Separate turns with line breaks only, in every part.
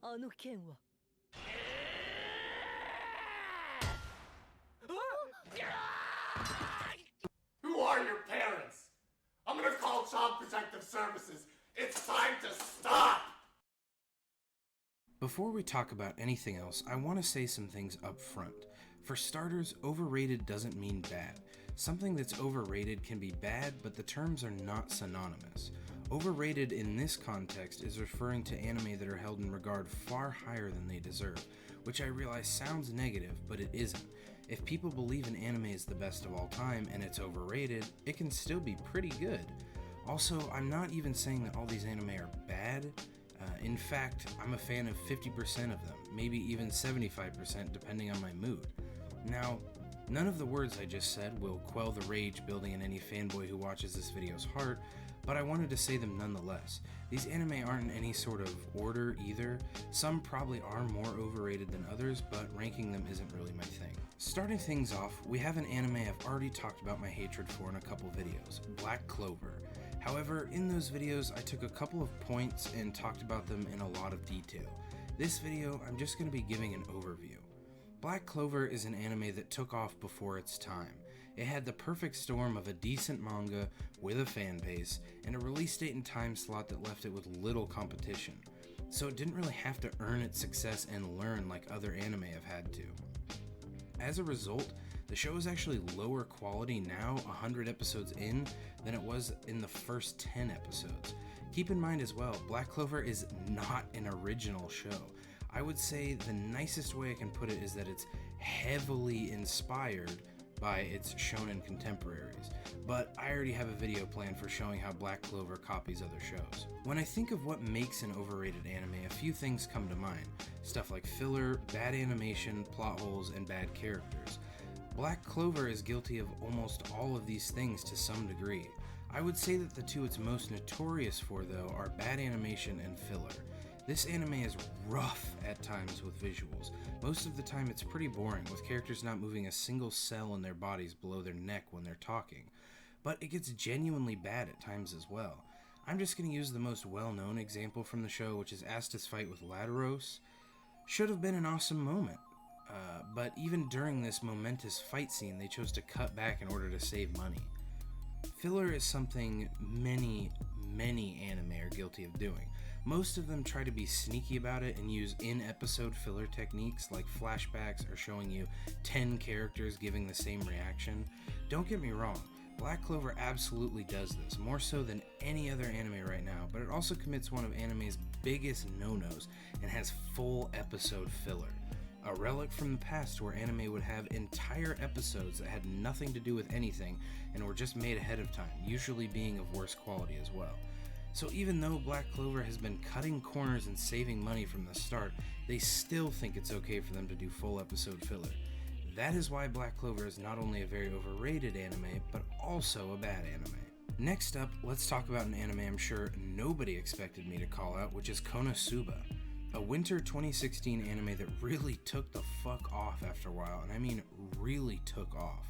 あの剣は。
Who are your parents? I'm gonna call Child Protective Services. It's time to stop!
Before we talk about anything else, I want to say some things up front. For starters, overrated doesn't mean bad. Something that's overrated can be bad, but the terms are not synonymous. Overrated in this context is referring to anime that are held in regard far higher than they deserve, which I realize sounds negative, but it isn't. If people believe an anime is the best of all time and it's overrated, it can still be pretty good. Also, I'm not even saying that all these anime are bad. In fact, I'm a fan of 50% of them, maybe even 75% depending on my mood. Now, none of the words I just said will quell the rage building in any fanboy who watches this video's heart, but I wanted to say them nonetheless. These anime aren't in any sort of order either. Some probably are more overrated than others, but ranking them isn't really my thing. Starting things off, we have an anime I've already talked about my hatred for in a couple videos, Black Clover. However, in those videos, I took a couple of points and talked about them in a lot of detail. This video, I'm just going to be giving an overview. Black Clover is an anime that took off before its time. It had the perfect storm of a decent manga with a fan base and a release date and time slot that left it with little competition. So it didn't really have to earn its success and learn like other anime have had to. As a result, the show is actually lower quality now 100 episodes in than it was in the first 10 episodes. Keep in mind as well, Black Clover is not an original show. I would say the nicest way I can put it is that it's heavily inspired by its shonen contemporaries, but I already have a video planned for showing how Black Clover copies other shows. When I think of what makes an overrated anime, a few things come to mind. Stuff like filler, bad animation, plot holes, and bad characters. Black Clover is guilty of almost all of these things to some degree. I would say that the two it's most notorious for, though, are bad animation and filler. This anime is rough at times with visuals. Most of the time it's pretty boring, with characters not moving a single cell in their bodies below their neck when they're talking. But it gets genuinely bad at times as well. I'm just going to use the most well-known example from the show, which is Asta's fight with Ladaros. Should have been an awesome moment. But even during this momentous fight scene, they chose to cut back in order to save money. Filler is something many anime are guilty of doing. Most of them try to be sneaky about it and use in-episode filler techniques like flashbacks or showing you 10 characters giving the same reaction. Don't get me wrong, Black Clover absolutely does this, more so than any other anime right now, but it also commits one of anime's biggest no-nos and has full episode filler. A relic from the past where anime would have entire episodes that had nothing to do with anything and were just made ahead of time, usually being of worse quality as well. So even though Black Clover has been cutting corners and saving money from the start, they still think it's okay for them to do full episode filler. That is why Black Clover is not only a very overrated anime, but also a bad anime. Next up, let's talk about an anime I'm sure nobody expected me to call out, which is Konosuba. A winter 2016 anime that really took the fuck off after a while, and I mean really took off.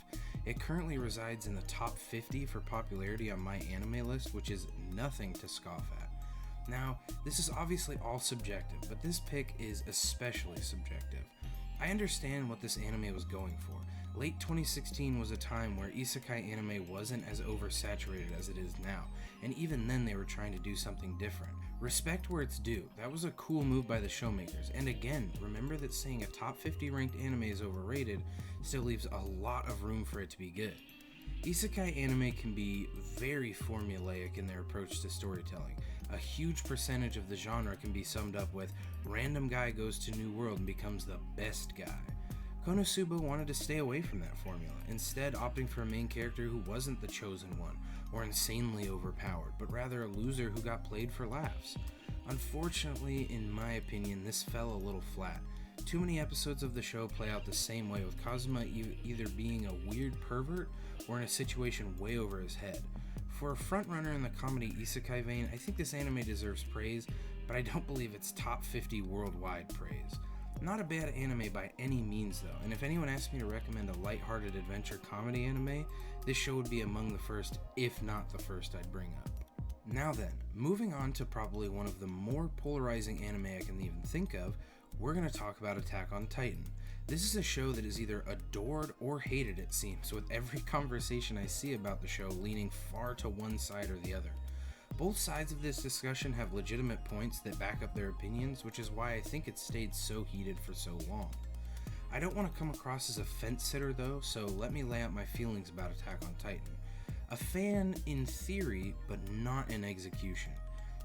It currently resides in the top 50 for popularity on my anime list, which is nothing to scoff at. Now, this is obviously all subjective, but this pick is especially subjective. I understand what this anime was going for. Late 2016 was a time where isekai anime wasn't as oversaturated as it is now, and even then they were trying to do something different. Respect where it's due, that was a cool move by the showmakers, and again, remember that saying a top 50 ranked anime is overrated still leaves a lot of room for it to be good. Isekai anime can be very formulaic in their approach to storytelling. A huge percentage of the genre can be summed up with random guy goes to new world and becomes the best guy. Konosuba wanted to stay away from that formula, instead opting for a main character who wasn't the chosen one or insanely overpowered, but rather a loser who got played for laughs. Unfortunately, in my opinion, this fell a little flat. Too many episodes of the show play out the same way, with Kazuma either being a weird pervert or in a situation way over his head. For a frontrunner in the comedy isekai vein, I think this anime deserves praise, but I don't believe it's top 50 worldwide praise. Not a bad anime by any means though, and if anyone asked me to recommend a lighthearted adventure comedy anime, this show would be among the first, if not the first, I'd bring up. Now then, moving on to probably one of the more polarizing anime I can even think of, we're going to talk about Attack on Titan. This is a show that is either adored or hated, it seems, with every conversation I see about the show leaning far to one side or the other. Both sides of this discussion have legitimate points that back up their opinions, which is why I think it's stayed so heated for so long. I don't want to come across as a fence sitter though, so let me lay out my feelings about Attack on Titan. A fan in theory, but not in execution.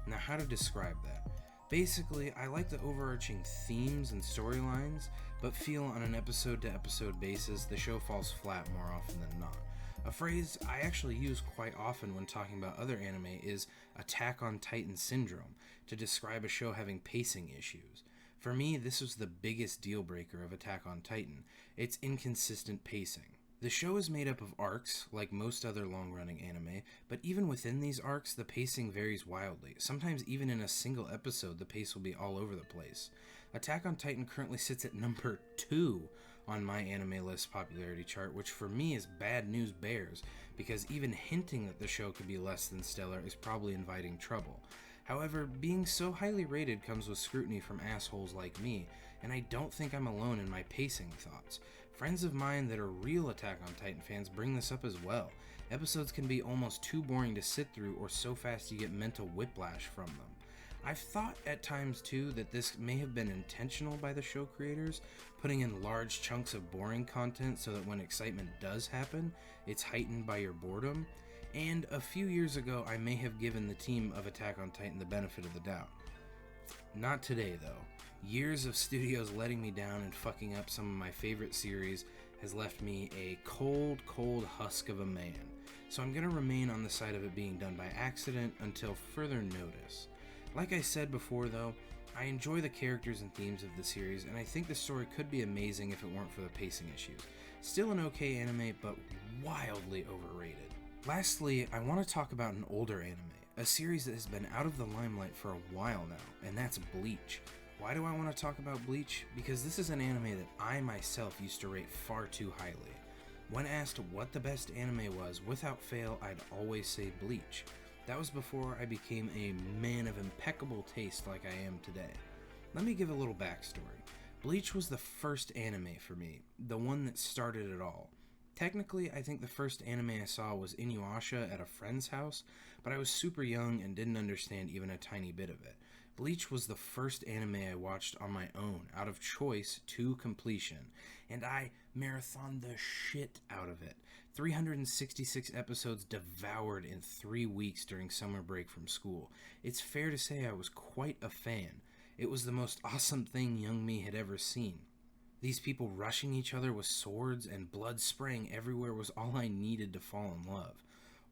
Now, how to describe that? Basically, I like the overarching themes and storylines, but feel on an episode-to-episode basis the show falls flat more often than not. A phrase I actually use quite often when talking about other anime is Attack on Titan syndrome, to describe a show having pacing issues. For me, this was the biggest deal breaker of Attack on Titan, its inconsistent pacing. The show is made up of arcs, like most other long-running anime, but even within these arcs, the pacing varies wildly. Sometimes even in a single episode, the pace will be all over the place. Attack on Titan currently sits at number 2 on my anime list popularity chart, which for me is bad news bears, because even hinting that the show could be less than stellar is probably inviting trouble. However, being so highly rated comes with scrutiny from assholes like me, and I don't think I'm alone in my pacing thoughts. Friends of mine that are real Attack on Titan fans bring this up as well. Episodes can be almost too boring to sit through or so fast you get mental whiplash from them. I've thought at times too that this may have been intentional by the show creators, putting in large chunks of boring content so that when excitement does happen, it's heightened by your boredom. And a few years ago, I may have given the team of Attack on Titan the benefit of the doubt. Not today though. Years of studios letting me down and fucking up some of my favorite series has left me a cold husk of a man. So I'm gonna remain on the side of it being done by accident until further notice. Like I said before though, I enjoy the characters and themes of the series, and I think the story could be amazing if it weren't for the pacing issues. Still an okay anime, but wildly overrated. Lastly, I want to talk about an older anime, a series that has been out of the limelight for a while now, and that's Bleach. Why do I want to talk about Bleach? Because this is an anime that I myself used to rate far too highly. When asked what the best anime was, without fail, I'd always say Bleach. That was before I became a man of impeccable taste like I am today. Let me give a little backstory. Bleach was the first anime for me, the one that started it all. Technically, I think the first anime I saw was Inuyasha at a friend's house, but I was super young and didn't understand even a tiny bit of it. Bleach was the first anime I watched on my own, out of choice to completion, and I marathoned the shit out of it. 366 episodes devoured in 3 weeks during summer break from school. It's fair to say I was quite a fan. It was the most awesome thing young me had ever seen. These people rushing each other with swords and blood spraying everywhere was all I needed to fall in love.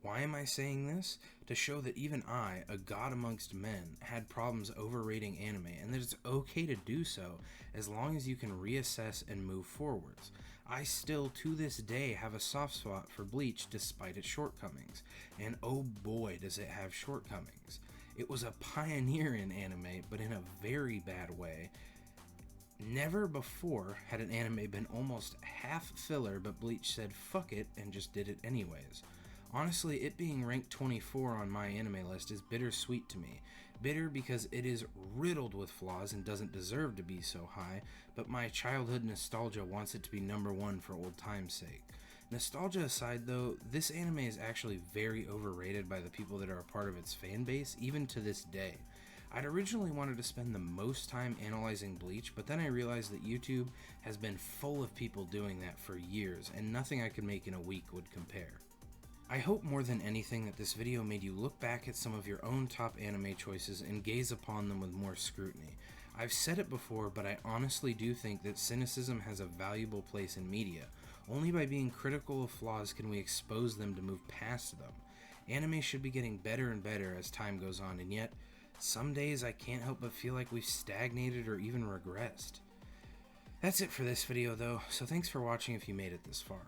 Why am I saying this? To show that even I, a god amongst men, had problems overrating anime, and that it's okay to do so as long as you can reassess and move forwards. I still, to this day, have a soft spot for Bleach despite its shortcomings, and oh boy does it have shortcomings. It was a pioneer in anime, but in a very bad way. Never before had an anime been almost half filler, but Bleach said fuck it and just did it anyways. Honestly, it being ranked 24 on my anime list is bittersweet to me. Bitter because it is riddled with flaws and doesn't deserve to be so high, but my childhood nostalgia wants it to be number 1 for old time's sake. Nostalgia aside though, this anime is actually very overrated by the people that are a part of its fan base, even to this day. I'd originally wanted to spend the most time analyzing Bleach, but then I realized that YouTube has been full of people doing that for years, and nothing I could make in a week would compare. I hope more than anything that this video made you look back at some of your own top anime choices and gaze upon them with more scrutiny. I've said it before, but I honestly do think that cynicism has a valuable place in media. Only by being critical of flaws can we expose them to move past them. Anime should be getting better and better as time goes on, and yet, some days I can't help but feel like we've stagnated or even regressed. That's it for this video though, so thanks for watching if you made it this far.